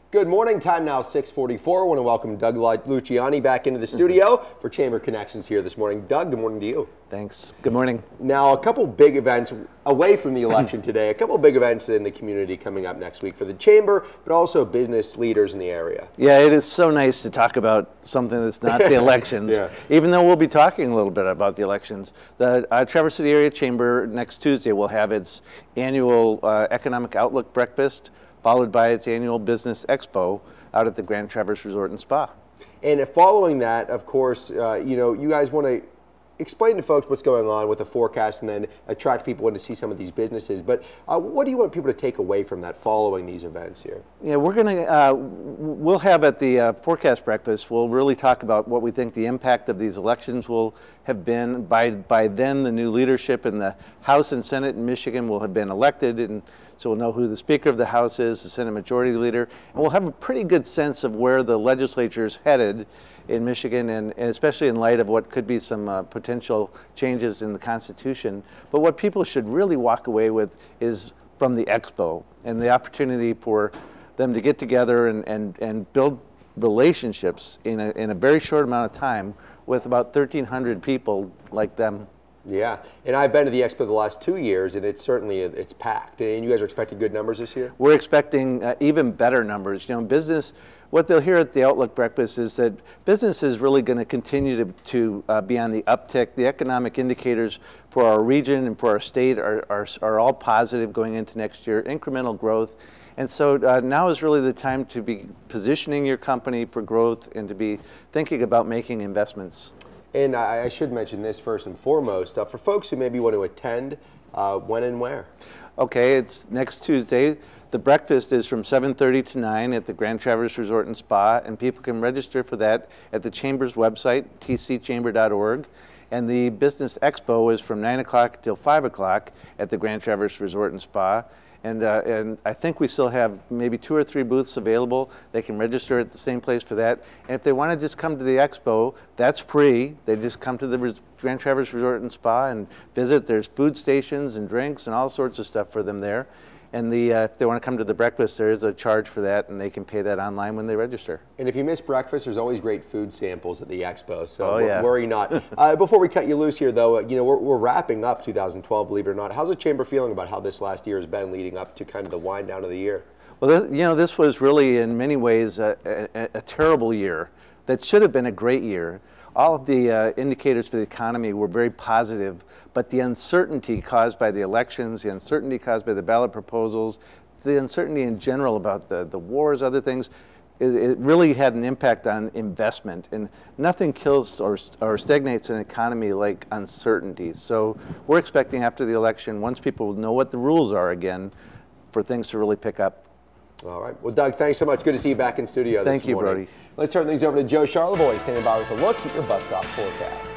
Good morning. Time now 6:44. I want to welcome Doug Luciani back into the studio for Chamber Connections here this morning. Doug, good morning to you. Thanks. Good morning. Now, a couple big events away from the election today, a couple big events in the community coming up next week for the Chamber, but also business leaders in the area. Yeah, it is so nice to talk about something that's not the elections, Yeah. even though we'll be talking a little bit about the elections. The Traverse City Area Chamber next Tuesday will have its annual Economic Outlook breakfast, followed by its annual Business Expo out at the Grand Traverse Resort and Spa. And following that, of course, you guys want to explain to folks what's going on with the forecast and then attract people in to see some of these businesses. But what do you want people to take away from that following these events here? Yeah, we'll have at the forecast breakfast, we'll really talk about what we think the impact of these elections will have been. By then, the new leadership in the House and Senate in Michigan will have been elected, and so we'll know who the Speaker of the House is, the Senate Majority Leader, and we'll have a pretty good sense of where the legislature is headed in Michigan, and especially in light of what could be some potential changes in the Constitution. But what people should really walk away with is from the expo and the opportunity for them to get together and build relationships in a very short amount of time with about 1,300 people like them. Yeah, and I've been to the Expo the last 2 years, and it's packed. And you guys are expecting good numbers this year? We're expecting even better numbers. Business, what they'll hear at the Outlook Breakfast is that business is really going to continue to be on the uptick. The economic indicators for our region and for our state are all positive going into next year, incremental growth. And so now is really the time to be positioning your company for growth and to be thinking about making investments. And I should mention this first and foremost, for folks who maybe want to attend, when and where? Okay, it's next Tuesday. The breakfast is from 7:30 to 9 at the Grand Traverse Resort and Spa, and people can register for that at the Chamber's website, tcchamber.org. And the Business Expo is from 9 o'clock till 5 o'clock at the Grand Traverse Resort and Spa. And I think we still have maybe 2 or 3 booths available. They can register at the same place for that. And if they want to just come to the expo, that's free. They just come to the Grand Traverse Resort and Spa and visit. There's food stations and drinks and all sorts of stuff for them there. And if they want to come to the breakfast, there is a charge for that, and they can pay that online when they register. And if you miss breakfast, there's always great food samples at the expo, so yeah. Worry not. Before we cut you loose here, though, we're wrapping up 2012, believe it or not. How's the Chamber feeling about how this last year has been leading up to kind of the wind down of the year? Well, this was really, in many ways, a terrible year that should have been a great year. All of the indicators for the economy were very positive, but the uncertainty caused by the elections, the uncertainty caused by the ballot proposals, the uncertainty in general about the wars, other things, it really had an impact on investment. And nothing kills or stagnates an economy like uncertainty. So we're expecting after the election, once people know what the rules are again, for things to really pick up. All right. Well, Doug, thanks so much. Good to see you back in studio this morning. Thank you, Brody. Let's turn things over to Joe Charlevoix, standing by with a look at your bus stop forecast.